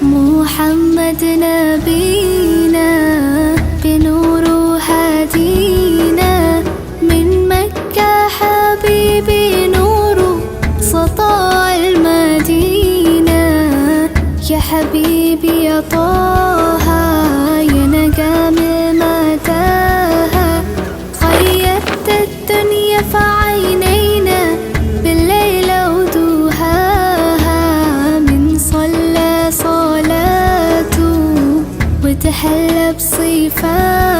محمد نبينا بنور هدينا من مكة حبيبي نور سطاع المدينة. يا حبيبي يا طه يا نجم متاهة، خيرت الدنيا في عينينا بالليل ودوهاها. من صلى صلاته وتحلى بصفاته